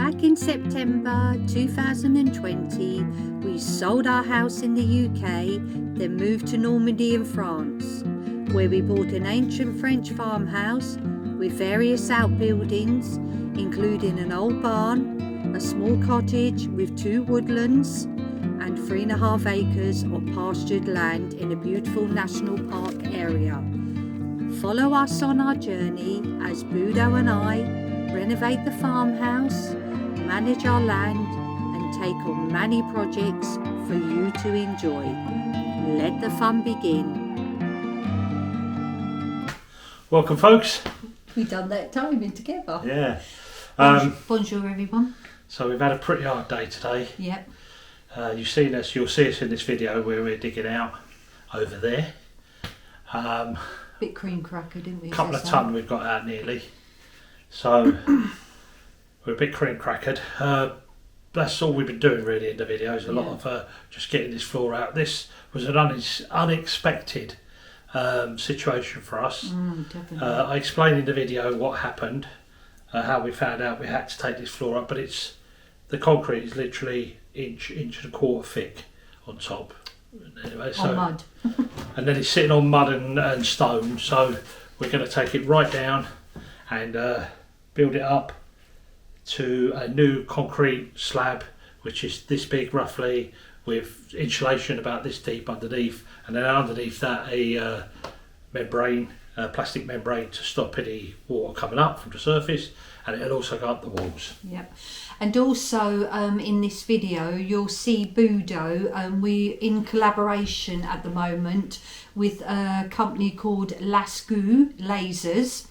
Back in September 2020, we sold our house in the UK, then moved to Normandy in France, where we bought an ancient French farmhouse with various outbuildings, including an old barn, a small cottage with 2 woodlands, and 3.5 acres of pastured land in a beautiful national park area. Follow us on our journey as Budo and I renovate the farmhouse, manage our land, and take on many projects for you to enjoy. Let the fun begin. Welcome, folks. We've done that timing together. Yeah. Bonjour, everyone. So we've had a pretty hard day today. Yep. You'll see us in this video where we're digging out over there. Bit cream cracker, didn't we? A couple of tonne we've got out nearly. So we're a bit cream crackered. That's all we've been doing really in the videos. A lot of just getting this floor out. This was an unexpected situation for us. Definitely. I explained in the video what happened, how we found out we had to take this floor up, but the concrete is literally inch and a quarter thick on top. Anyway, on mud. And then it's sitting on mud and stone, so we're going to take it right down and build it up to a new concrete slab, which is this big roughly, with insulation about this deep underneath, and then underneath that a membrane, plastic membrane to stop any water coming up from the surface, and it'll also go up the walls. Yep. And also in this video you'll see Budo. We're in collaboration at the moment with a company called Lasgoo lasers.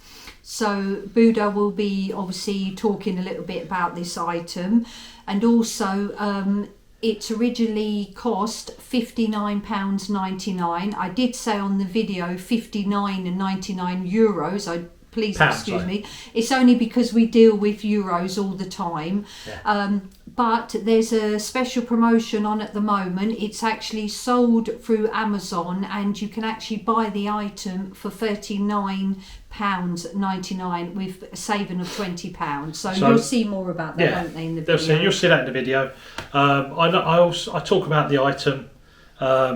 So Budo will be obviously talking a little bit about this item, and also it's originally cost £59.99. I did say on the video €59.99. Please excuse me. It's only because we deal with euros all the time. Yeah. But there's a special promotion on at the moment. It's actually sold through Amazon, and you can actually buy the item for £39.99 with a saving of £20. So you'll see more about that, won't they, in the video? You'll see that in the video. I talk about the item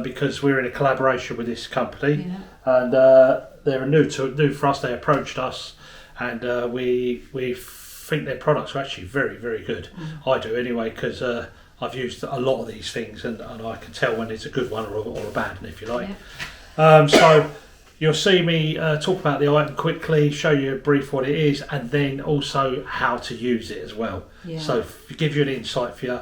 because we're in a collaboration with this company, and they're new for us. They approached us, and we think their products are actually very, very good. I do anyway, because I've used a lot of these things, and I can tell when it's a good one or a bad one, if you like. So you'll see me talk about the item quickly, show you a brief what it is, and then also how to use it as well. So give you an insight for you.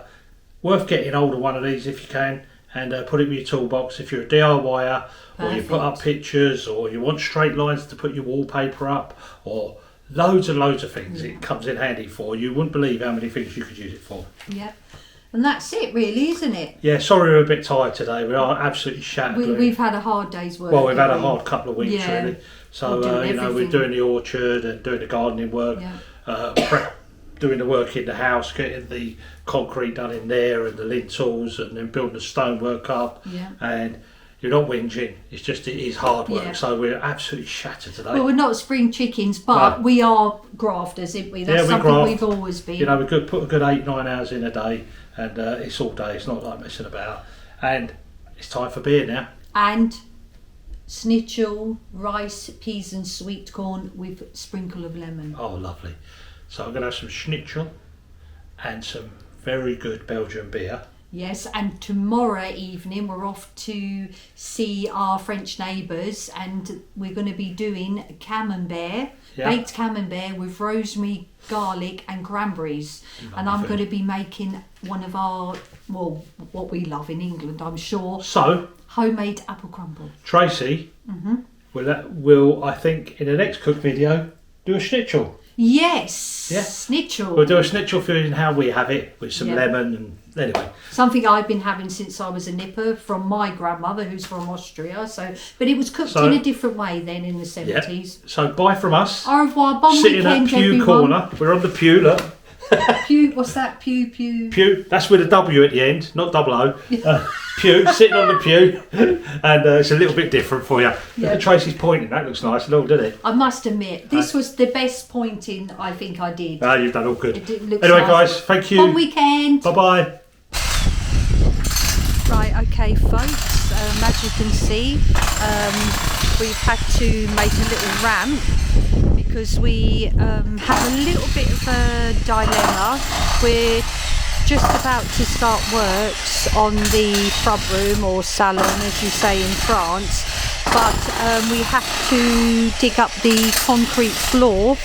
Worth getting hold of one of these if you can, and put it in your toolbox if you're a DIYer. Or you put up pictures, or you want straight lines to put your wallpaper up, or loads and loads of things it comes in handy for. You wouldn't believe how many things you could use it for. Yep. And that's it really, isn't it? Yeah, sorry we're a bit tired today. We are absolutely shattered. We've had a hard day's work. Well, we've had a hard couple of weeks really. So we're doing the orchard and doing the gardening work, doing the work in the house, getting the concrete done in there and the lintels, and then building the stonework up. And you're not whinging, it is hard work, so we're absolutely shattered today. Well, we're not spring chickens, but we are grafters, aren't we? That's something we've always been. You know, we could put a good 8-9 hours in a day, and it's all day, it's not like messing about. And it's time for beer now. And schnitzel, rice, peas and sweet corn with a sprinkle of lemon. Oh, lovely. So I'm going to have some schnitzel and some very good Belgian beer. Yes, and tomorrow evening we're off to see our French neighbours, and we're going to be doing camembert, baked camembert with rosemary, garlic and cranberries. And I'm going to be making one of our, what we love in England, I'm sure. So, homemade apple crumble. Tracy will, I think, in the next cook video, do a schnitzel. Yes, schnitzel. We'll do a schnitzel for you and how we have it, with some lemon and anyway. Something I've been having since I was a nipper from my grandmother, who's from Austria. But it was cooked in a different way then in the 70s. So bye from us. Au revoir, bon Sitting weekend, at pew everyone. corner. We're on the pew, look. Pew, what's that? Pew. Pew, that's with a W at the end, not double O. Pew, sitting on the pew, and it's a little bit different for you. Look at Tracy's pointing, that looks nice and all, doesn't it? I must admit, this was the best pointing I think I did. You've done all good. Anyway, nice. Guys, thank you. Bon weekend. Bye-bye. Right, okay, folks, as you can see, we've had to make a little ramp because we have a little bit of a dilemma. We're just about to start works on the front room, or salon as you say in France, but we have to dig up the concrete floor.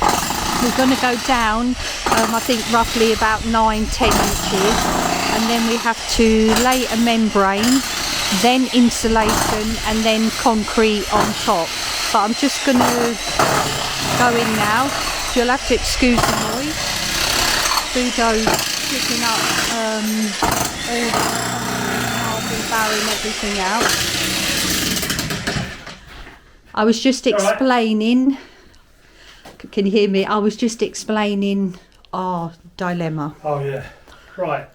We're going to go down, I think roughly about 9-10 inches, and then we have to lay a membrane, then insulation, and then concrete on top. But I'm just going to go in now. You'll have to excuse the noise. Budo picking up all the marble barrel and everything out. I was just explaining. Can you hear me? I was just explaining our dilemma. Oh yeah, right.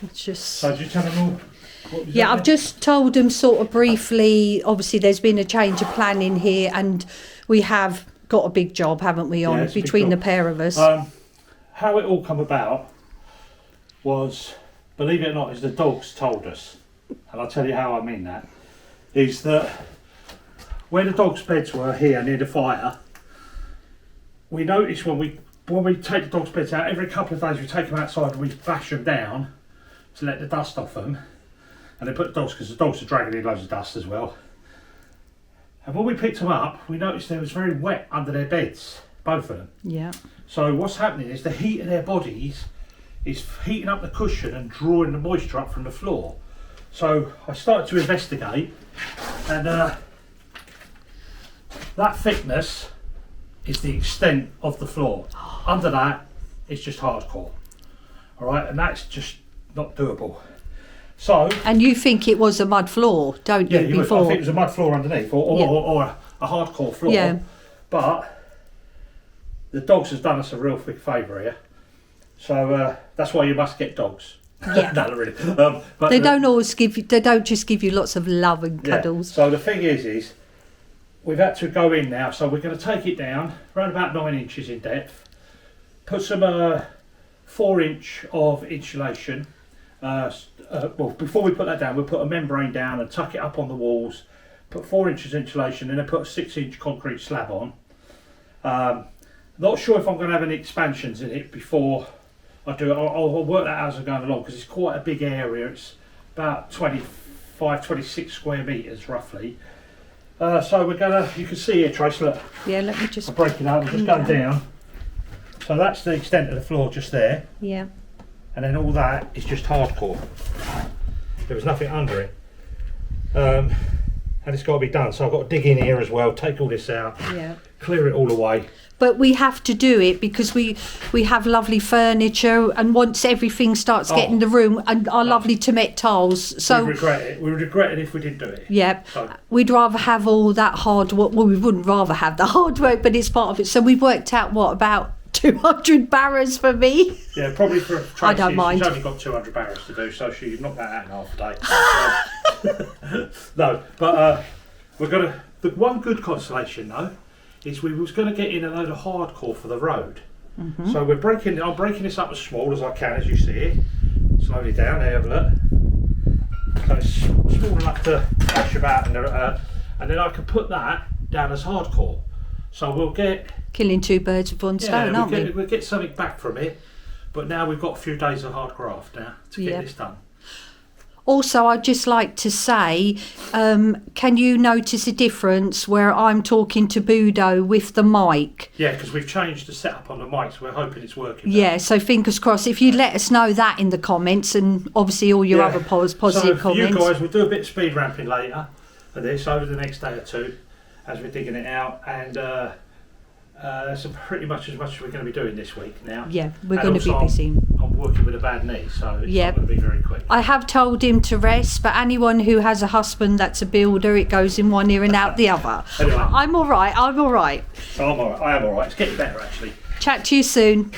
It's just. So did you tell them all? Yeah, I've just told them sort of briefly. Obviously, there's been a change of planning here, and we have got a big job, haven't we, on between the pair of us. How it all come about was, believe it or not, is the dogs told us, and I'll tell you how I mean that. Is that where the dogs' beds were here near the fire, we noticed when we take the dogs' beds out, every couple of days we take them outside and we bash them down to let the dust off them, and they put the dogs, because the dogs are dragging in loads of dust as well. And when we picked them up, we noticed they was very wet under their beds, both of them. Yeah. So what's happening is the heat of their bodies is heating up the cushion and drawing the moisture up from the floor. So I started to investigate, and that thickness is the extent of the floor. Under that, it's just hardcore. All right, and that's just not doable. So. And you think it was a mud floor, don't you? Yeah, I think it was a mud floor underneath, or a hardcore floor. Yeah. But the dogs has done us a real big favour here. So that's why you must get dogs. Yeah. No, not really. But they don't always give you. They don't just give you lots of love and cuddles. Yeah. So the thing is we've had to go in now. So we're going to take it down around about 9 inches in depth. Put some 4-inch of insulation. Well, before we put that down, we'll put a membrane down and tuck it up on the walls. Put 4 inches insulation, and then put a 6-inch concrete slab on. Not sure if I'm going to have any expansions in it before I do it. I'll work that out as I'm going along, because it's quite a big area. It's about 26 square metres roughly. So we're gonna, you can see here, Trace, look. Yeah, let me just. I'm breaking up, I'm just going down. So that's the extent of the floor just there. Yeah. And then all that is just hardcore. There was nothing under it. And it's got to be done. So I've got to dig in here as well, take all this out, clear it all away. But we have to do it because we have lovely furniture, and once everything starts getting the room and our lovely Timet tiles. So we regret it. We would regret it if we didn't do it. Yeah. So. We'd rather have all that hard work. Well, we wouldn't rather have the hard work, but it's part of it. So we've worked out about 200 barrows for me. Yeah, probably for Tracy. I don't mind. She's only got 200 barrows to do, so she knocked that out in half a day. No, but we're gonna. The one good consolation though is we was going to get in a load of hardcore for the road. Mm-hmm. So I'm breaking this up as small as I can, as you see it. Slowly down, there, have a look. So it's small enough to dash about, and then I can put that down as hardcore. So we'll get... Killing two birds with one stone, aren't we? We'll get something back from it, but now we've got a few days of hard graft now to get this done. Also, I'd just like to say, can you notice a difference where I'm talking to Budo with the mic? Yeah, because we've changed the setup on the mic, so we're hoping it's working. Yeah, so fingers crossed. If you'd let us know that in the comments, and obviously all your other positive comments. So you guys, we'll do a bit of speed ramping later for this over the next day or two as we're digging it out, and that's pretty much as we're going to be doing this week now. Yeah, we're going to be busy. I'm working with a bad knee, so it's not going to be very quick. I have told him to rest, but anyone who has a husband that's a builder, it goes in one ear and out the other. Anyway, I'm all right. So I'm all right. I am all right. It's getting better, actually. Chat to you soon.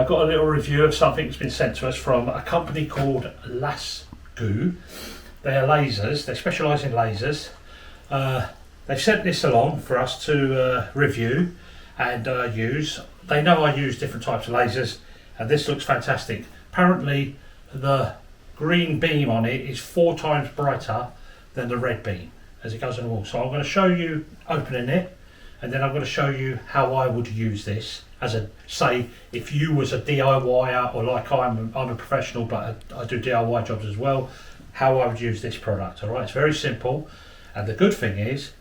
got a little review of something that's been sent to us from a company called Lasgoo. They are lasers, they specialise in lasers. They've sent this along for us to review and use. They know I use different types of lasers, and this looks fantastic. Apparently the green beam on it is 4 times brighter than the red beam as it goes on the wall. So I'm going to show you opening it, and then I'm going to show you how I would use this as a, say, if you was a DIYer, or like I'm a professional but I do DIY jobs as well, how I would use this product. All right, it's very simple, and the good thing is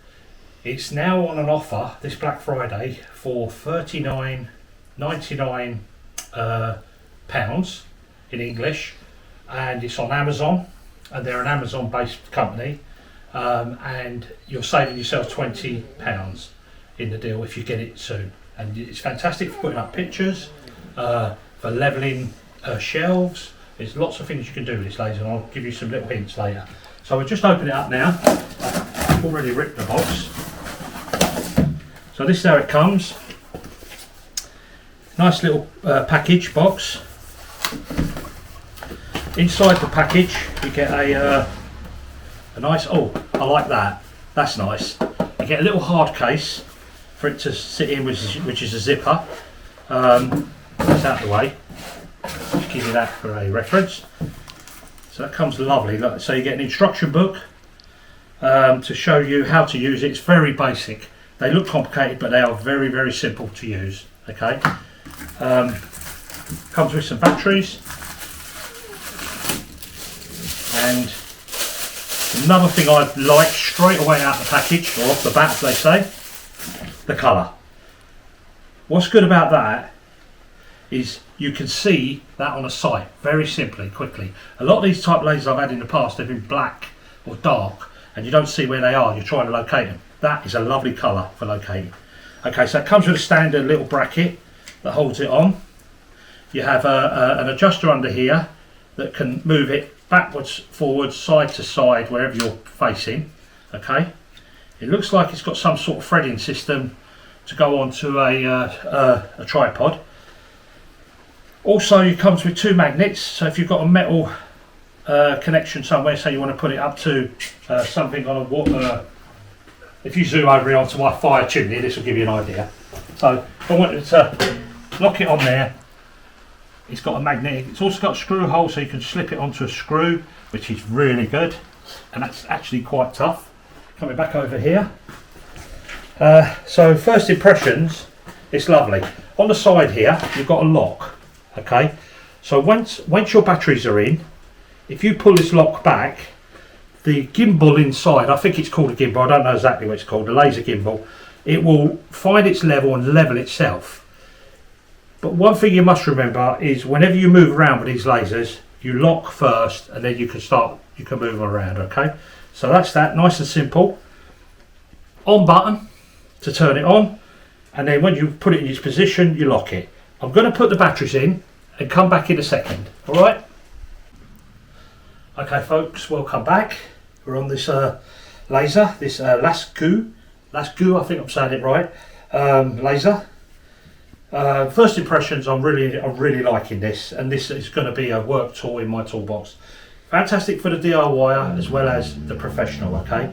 it's now on an offer this Black Friday for £39.99 pounds in English, and it's on Amazon, and they're an Amazon based company, and you're saving yourself £20 in the deal if you get it soon. And it's fantastic for putting up pictures, for levelling shelves. There's lots of things you can do with this laser, and I'll give you some little hints later. So we'll just open it up now. I've already ripped the box. So this is how it comes. Nice little package box. Inside the package you get a nice, oh, I like that, that's nice. You get a little hard case for it to sit in, which is a zipper. That's out of the way. Just give you that for a reference. So that comes lovely. So you get an instruction book to show you how to use it. It's very basic. They look complicated, but they are very, very simple to use. Okay. Comes with some batteries. And another thing I like straight away out of the package, or off the bat, as they say, the colour. What's good about that is you can see that on a site very simply, quickly. A lot of these type lasers I've had in the past, they've been black or dark, and you don't see where they are. You're trying to locate them. That is a lovely colour for locating. Okay, so it comes with a standard little bracket that holds it on. You have an adjuster under here that can move it backwards, forwards, side to side, wherever you're facing. Okay, it looks like it's got some sort of threading system to go onto a tripod. Also, it comes with 2 magnets, so if you've got a metal connection somewhere, say you want to put it up to something on a water, if you zoom over here onto my fire chimney, this will give you an idea. So if I wanted to lock it on there, it's got a magnet. It's also got a screw hole, so you can slip it onto a screw, which is really good, and that's actually quite tough. Coming back over here, so first impressions, it's lovely. On the side here you've got a lock. Okay, so once your batteries are in, if you pull this lock back, the gimbal inside, I think it's called a gimbal, I don't know exactly what it's called, a laser gimbal, it will find its level and level itself. But one thing you must remember is whenever you move around with these lasers, you lock first and then you can move them around. Okay, so that's that, nice and simple. On button to turn it on, and then when you put it in its position, you lock it. I'm going to put the batteries in and come back in a second. All right. Okay, folks, welcome back. We're on this laser, this Lasgoo, I think I'm saying it right. Laser. First impressions, I'm really liking this, and this is going to be a work tool in my toolbox. Fantastic for the DIYer as well as the professional. Okay,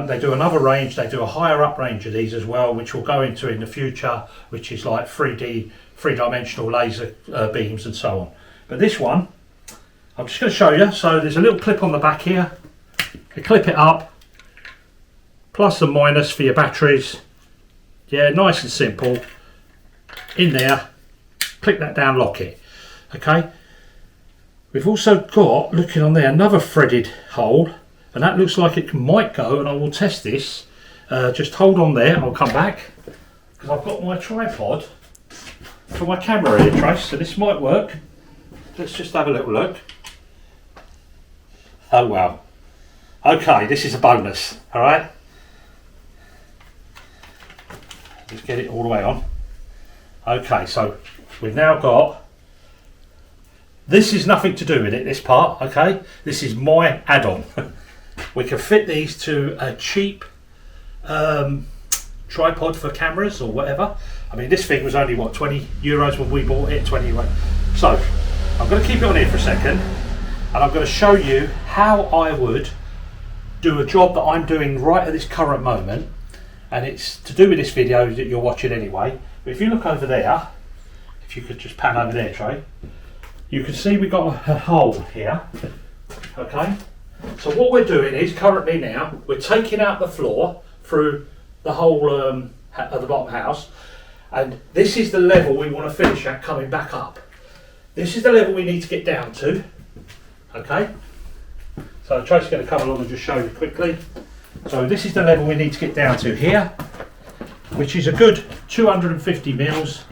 they do another range, they do a higher up range of these as well, which we'll go into in the future, which is like 3D-dimensional laser beams and so on. But this one, I'm just going to show you. So there's a little clip on the back here. You clip it up, plus and minus for your batteries. Yeah, nice and simple. In there, click that down, lock it. Okay, we've also got, looking on there, another threaded hole, and that looks like it might go, and I will test this. Just hold on there, I'll come back, because I've got my tripod for my camera here, Trace, so this might work. Let's just have a little look. Oh wow. Okay, this is a bonus. All right, let's get it all the way on. Okay, so we've now got, this is nothing to do with it, this part. Okay, this is my add-on. We can fit these to a cheap tripod for cameras or whatever. I mean, this thing was only what, €20 when we bought it, 20 euros. So I'm going to keep it on here for a second, and I'm going to show you how I would do a job that I'm doing right at this current moment, and it's to do with this video that you're watching anyway. But if you look over there, if you could just pan over there, Trey, you can see we've got a hole here. Okay, so what we're doing is currently now we're taking out the floor through the whole of the bottom house, and this is the level we want to finish at coming back up. This is the level we need to get down to. Okay, so Tracy's going to come along and just show you quickly. So this is the level we need to get down to here, which is a good 250 mils.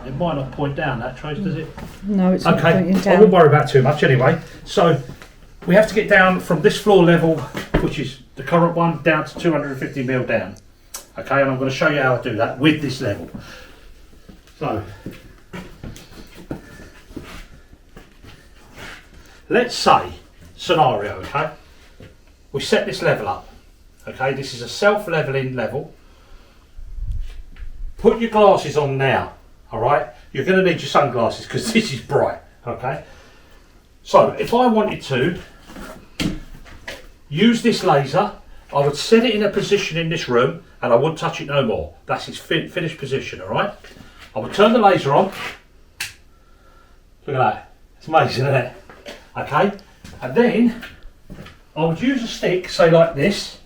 It might not point down that, Trace, does it? No, it's not pointing down. I won't worry about too much anyway. So we have to get down from this floor level, which is the current one, down to 250 mil down. Okay, and I'm going to show you how to do that with this level. So let's say, scenario, okay, we set this level up. Okay, this is a self-leveling level. Put your glasses on now. All right, you're going to need your sunglasses because this is bright. Okay, so if I wanted to use this laser, I would set it in a position in this room and I wouldn't touch it no more. That's its finished position. All right, I would turn the laser on. Look at that, it's amazing, isn't it? Okay, and then I would use a stick, say like this.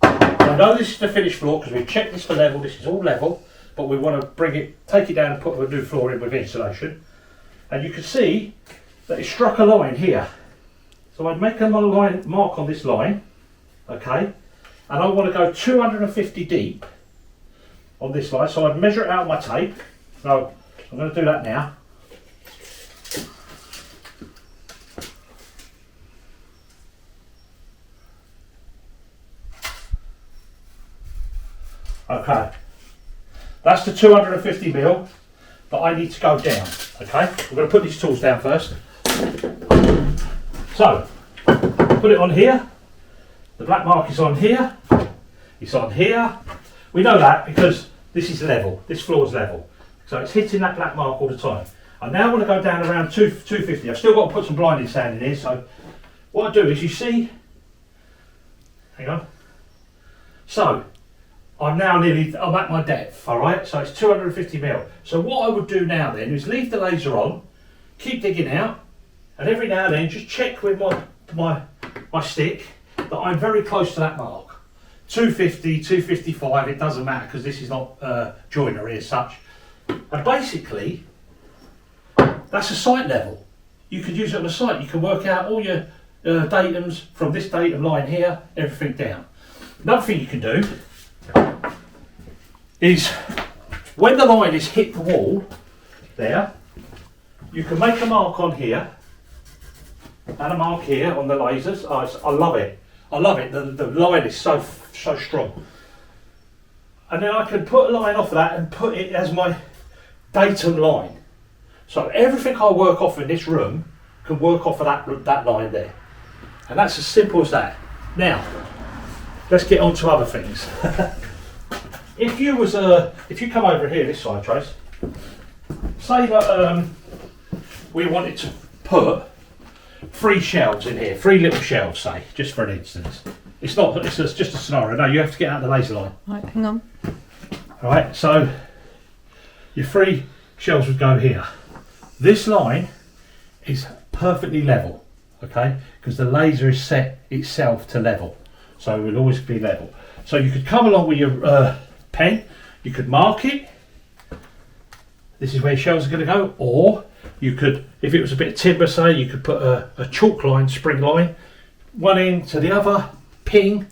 I know this is the finished floor because we've checked this for level. This is all level. But we want to take it down and put a new floor in with insulation. And you can see that it struck a line here. So I'd make a mark on this line, okay? And I want to go 250 deep on this line. So I'd measure it out on my tape. So I'm going to do that now. Okay. That's the 250 mil that I need to go down. Okay, we're going to put these tools down first. So, put it on here. The black mark is on here. It's on here. We know that because this is level. This floor is level. So it's hitting that black mark all the time. I now want to go down around 250. I've still got to put some blinding sand in here. So what I do is, you see, hang on. So I'm at my depth, all right? So it's 250 mil. So what I would do now then is leave the laser on, keep digging out, and every now and then just check with my stick that I'm very close to that mark. 250, 255, it doesn't matter because this is not joinery as such. And basically, that's a site level. You could use it on a site. You can work out all your datums from this datum line here, everything down. Another thing you can do is when the line is hit the wall there, you can make a mark on here and a mark here on the lasers. I love it. I love it. The line is so strong. And then I can put a line off of that and put it as my datum line. So everything I work off in this room can work off of that line there. And that's as simple as that. Now, let's get on to other things. If you come over here this side, Trace, say that we wanted to put 3 shelves in here, 3 little shelves, say, just for an instance. It's just a scenario. No, you have to get out the laser line. Right, hang on. All right, so your 3 shelves would go here. This line is perfectly level, okay, because the laser is set itself to level, so it will always be level. So you could come along with your pen, you could mark it. This is where your shelves are going to go, or you could, if it was a bit of timber, say, you could put a chalk line, spring line, one end to the other, ping,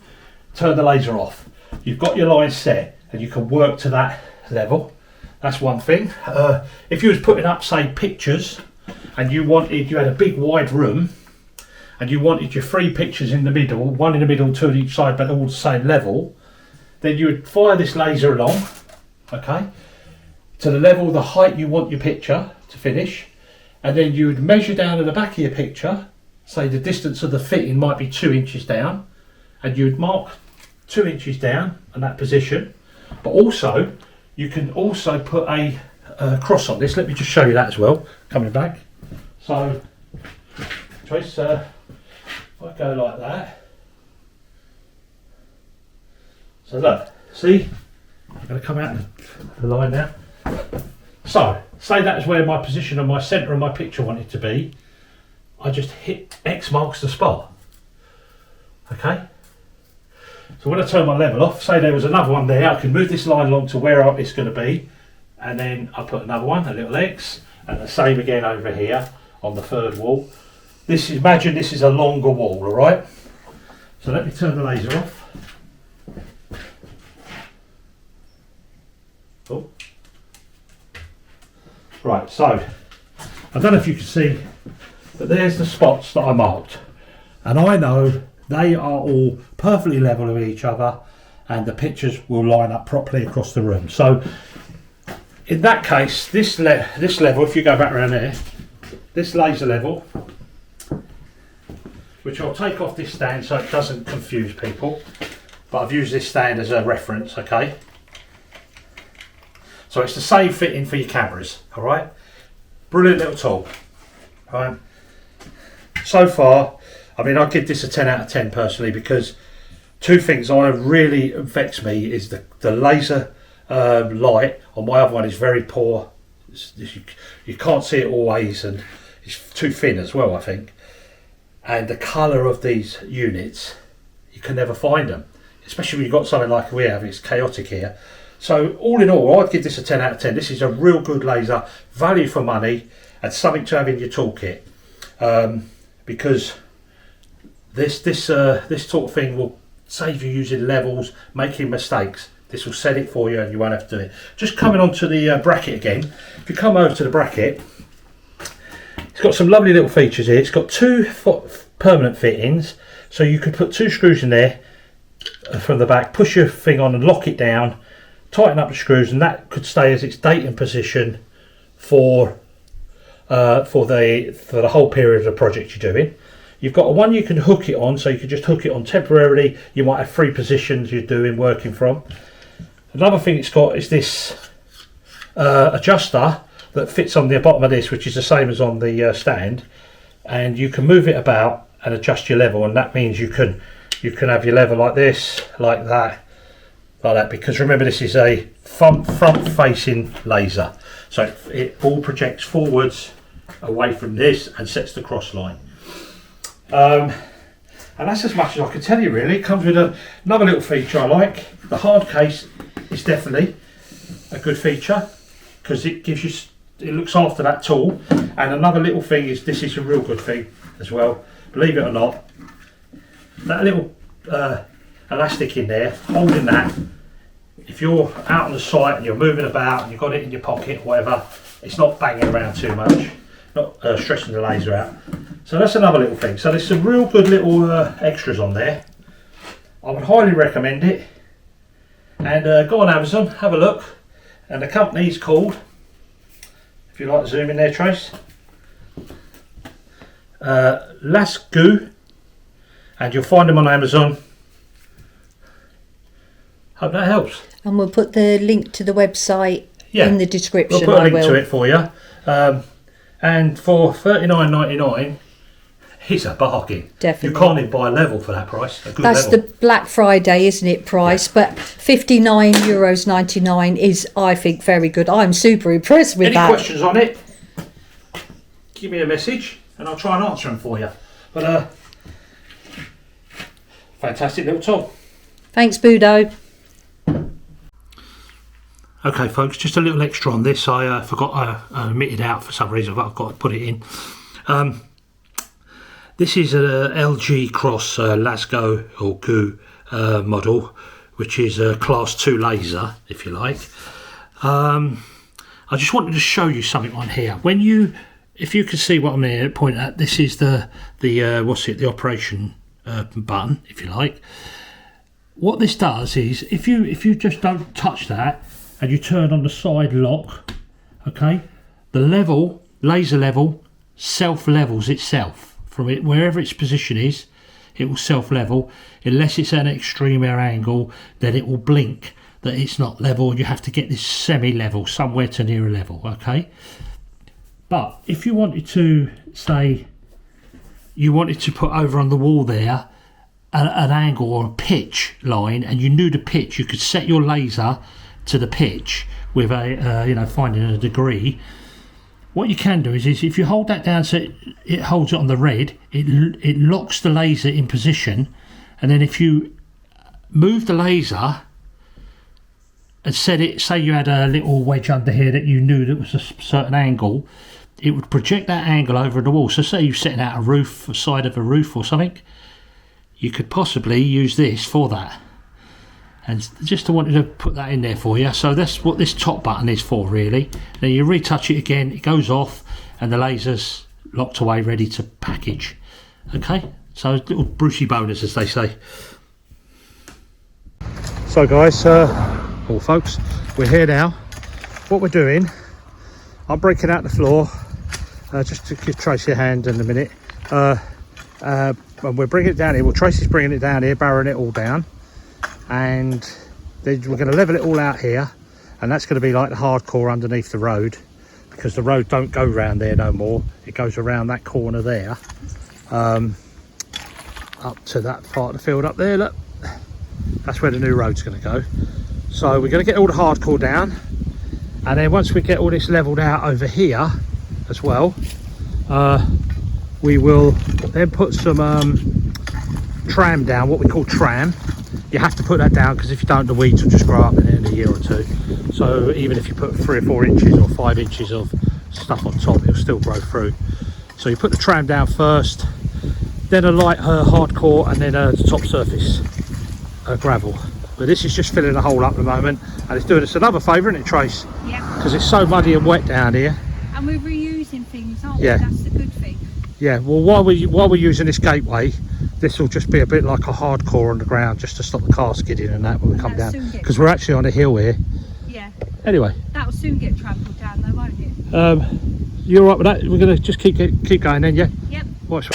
turn the laser off. You've got your line set and you can work to that level. That's one thing. If you was putting up, say, pictures, and you had a big wide room and you wanted your 3 pictures in the middle, one in the middle, 2 on each side, but all the same level, then you would fire this laser along, okay, to the level, the height you want your picture to finish, and then you would measure down at the back of your picture, say the distance of the fitting might be 2 inches down, and you would mark 2 inches down in that position, but also you can also put a cross on this. Let me just show you that as well, coming back. So, Trace, if I go like that. So look, see? I'm going to come out the line now. So, say that's where my position and my centre of my picture wanted to be. I just hit X marks the spot. Okay? So when I turn my level off, say there was another one there, I can move this line along to where it's going to be, and then I put another one, a little X, and the same again over here on the third wall. Imagine this is a longer wall, alright? So let me turn the laser off. Oh. Right, so I don't know if you can see, but there's the spots that I marked, and I know they are all perfectly level with each other, and the pictures will line up properly across the room. So in that case, this level, if you go back around there, this laser level, which I'll take off this stand so it doesn't confuse people, but I've used this stand as a reference, okay? So it's the same fitting for your cameras, all right? Brilliant little tool. So far, I mean, I'd give this a 10 out of 10 personally, because two things that really vex me is the laser light on my other one is very poor. You can't see it always, and it's too thin as well, I think. And the colour of these units, you can never find them, especially when you've got something like we have. It's chaotic here. So all in all, I'd give this a 10 out of 10. This is a real good laser, value for money, and something to have in your toolkit, because this sort of thing will save you using levels, making mistakes. This will set it for you and you won't have to do it. Just coming on to the bracket again. If you come over to the bracket, it's got some lovely little features here. It's got two permanent fittings, so you could put two screws in there from the back, push your thing on and lock it down, tighten up the screws, and that could stay as its date and position for the whole period of the project you're doing. You've got one you can hook it on, so you can just hook it on temporarily. You might have three positions you're doing working from. Another thing it's got is this adjuster that fits on the bottom of this, which is the same as on the stand, and you can move it about and adjust your level, and that means you can have your level like this, like that, because remember, this is a front facing laser, so it all projects forwards away from this and sets the cross line. And that's as much as I can tell you, really. It comes with another little feature I like. The hard case is definitely a good feature, because it looks after that tool. And another little thing is, this is a real good thing as well, believe it or not, that little elastic in there holding that, if you're out on the site and you're moving about and you've got it in your pocket or whatever, it's not banging around too much, not stressing the laser out. So that's another little thing. So there's some real good little extras on there. I would highly recommend it, and go on Amazon, have a look, and the company's called, if you like to zoom in there, Trace, Lasgoo, and you'll find them on Amazon. Hope that helps. And we'll put the link to the website in the description. We'll put a link to it for you. And for $39.99, it's a bargain. Definitely. You can't even buy a level for that price. That's level. The Black Friday, isn't it, price? Yeah. But €59.99 is, I think, very good. I'm super impressed with that. Any questions on it? Give me a message and I'll try and answer them for you. But fantastic little tool. Thanks, Budo. Okay, folks, just a little extra on this. I forgot, I omitted out for some reason, but I've got to put it in. This is a LG Cross Lasgoo or Goo model, which is a class 2 laser, if you like. I just wanted to show you something on here. If you can see what I'm going to point at, this is the operation button, if you like. What this does is, if you just don't touch that and you turn on the side lock, okay, the laser level self-levels itself. From it, wherever its position is, it will self-level. Unless it's at an extreme air angle, then it will blink that it's not level, and you have to get this semi-level somewhere to near a level. Okay, but if you wanted to say you wanted to put over on the wall there an angle or a pitch line, and you knew the pitch, you could set your laser to the pitch with a finding a degree. What you can do is if you hold that down so it holds it on the red, it locks the laser in position, and then if you move the laser and set it, say you had a little wedge under here that you knew that was a certain angle, it would project that angle over the wall. So say you're setting out a roof, a side of a roof or something, you could possibly use this for that. And just wanted to put that in there for you. So that's what this top button is for, really. Then you retouch it again, it goes off, and the laser's locked away, ready to package. Okay, so little Brucey bonus, as they say. So guys, or folks, we're here now. What we're doing, I'm breaking out the floor, just to give Tracy a hand in a minute. And we're bringing it down here. Well, Tracy's bringing it down here, barrowing it all down. And then we're going to level it all out here, and that's going to be like the hardcore underneath the road, because the road don't go round there no more. It goes around that corner there, up to that part of the field up there. Look, that's where the new road's going to go. So we're going to get all the hardcore down, and then once we get all this leveled out over here as well, we will then put some tram down, what we call tram. You have to put that down, because if you don't, the weeds will just grow up in a year or two. So even if you put 3 or 4 inches or 5 inches of stuff on top, it'll still grow through. So you put the tram down first, then a light hardcore, and then a top surface gravel. But this is just filling the hole up at the moment, and it's doing us another favour, isn't it, Trace? Yeah. Because it's so muddy and wet down here. And we're reusing things, aren't Yeah. we? That's the good thing. Yeah. Well, while we're using this gateway, this will just be a bit like a hardcore on the ground, just to stop the car skidding and that when we come down, because we're actually on a hill here. Yeah. Anyway, That'll soon get trampled down though, won't it? you all right with that? We're going to just keep going then, yeah? Yep. Watch.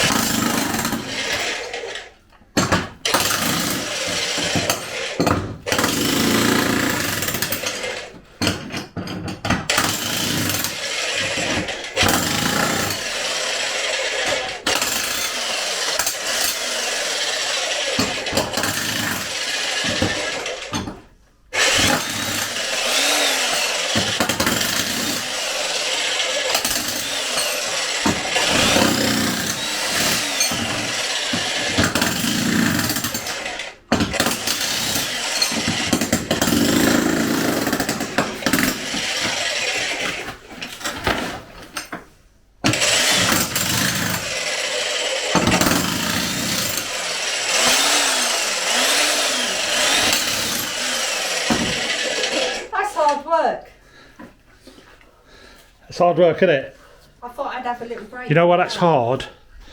It's hard work, isn't it? I thought I'd have a little break. You know why that's hard?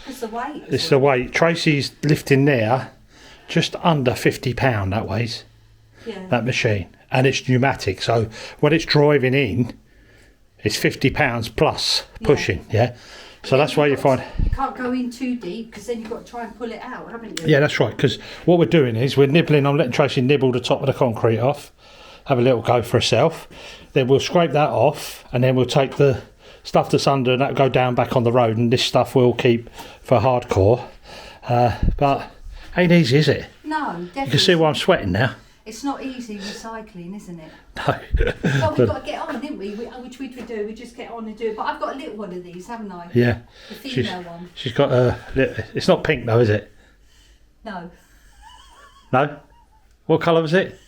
It's the weight. It's the weight. Tracy's lifting there just under £50 that weighs, that machine. And it's pneumatic, so when it's driving in, it's £50 plus pushing, So that's why you find... You can't go in too deep, because then you've got to try and pull it out, haven't you? Yeah, that's right, because what we're doing is we're nibbling on, letting Tracy nibble the top of the concrete off, have a little go for herself, then we'll scrape that off, and then we'll take the stuff that's under and that'll go down back on the road, and this stuff we'll keep for hardcore. But ain't easy, is it? No, definitely. You can see why I'm sweating now. It's not easy recycling, isn't it? No. Well, we've got to get on, didn't we? Which we do. We just get on and do it. But I've got a little one of these, haven't I? Yeah. The female one. She's got a... It's not pink though, is it? No. No? What colour was it?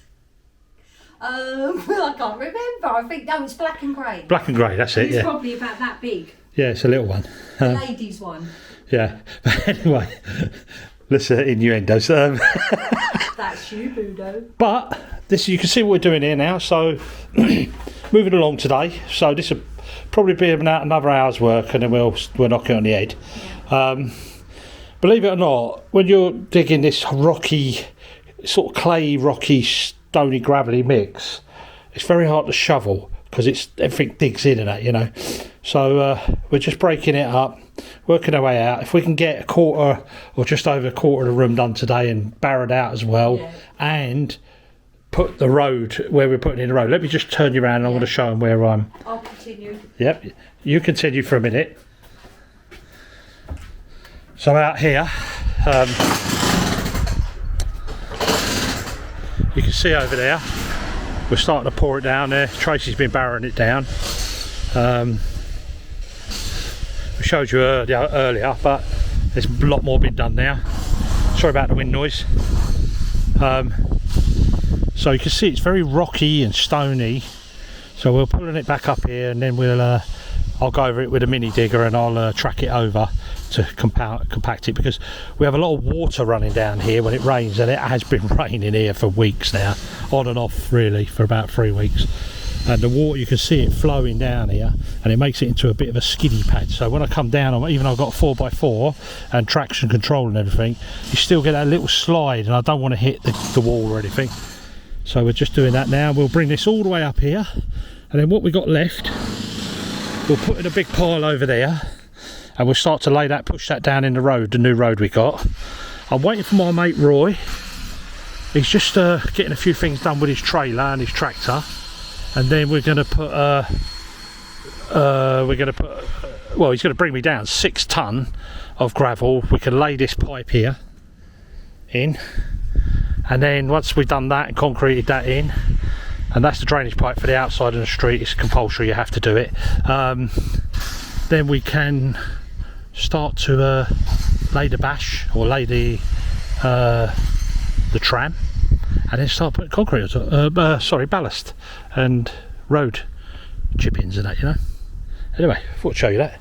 I can't remember. I think, no, it's black and grey. Black and grey, that's it, It's yeah. probably about that big. Yeah, it's a little one. The ladies' one. Yeah. But anyway, listen, innuendos. That's you, Budo. But this, you can see what we're doing here now. So moving along today. So this will probably be about another hour's work, and then we'll knock it on the head. Yeah. Believe it or not, when you're digging this rocky, sort of clay, rocky, stony, gravelly mix, it's very hard to shovel, because everything digs in and that, you know. So we're just breaking it up, working our way out. If we can get a quarter or just over a quarter of the room done today and barrowed out as well, and put the road where we're putting in the road. Let me just turn you around and I'm going to show them where I'm. I'll continue. Yep, you continue for a minute. So out here, you can see over there, we're starting to pour it down there. Tracy's been barrowing it down. We showed you earlier, but there's a lot more been done now. Sorry about the wind noise. So you can see it's very rocky and stony. So we're pulling it back up here, and then I'll go over it with a mini digger and I'll track it over to compact it, because we have a lot of water running down here when it rains, and it has been raining here for weeks now, on and off really for about 3 weeks. And the water, you can see it flowing down here, and it makes it into a bit of a skiddy pad. So when I come down, even though I've got a 4x4 and traction control and everything, you still get that little slide, and I don't want to hit the wall or anything. So we're just doing that now. We'll bring this all the way up here, and then what we got left, we'll put in a big pile over there, and we'll start to push that down in the road, the new road we got. I'm waiting for my mate Roy. He's just getting a few things done with his trailer and his tractor, and then we're going to put well, he's going to bring me down 6 ton of gravel. We can lay this pipe here in, and then once we've done that and concreted that in, and that's the drainage pipe for the outside of the street, it's compulsory, you have to do it, then we can start to lay the bash, or lay the tram, and then start putting concrete on, ballast and road chip-ins and that, you know. Anyway, I thought I'd show you that.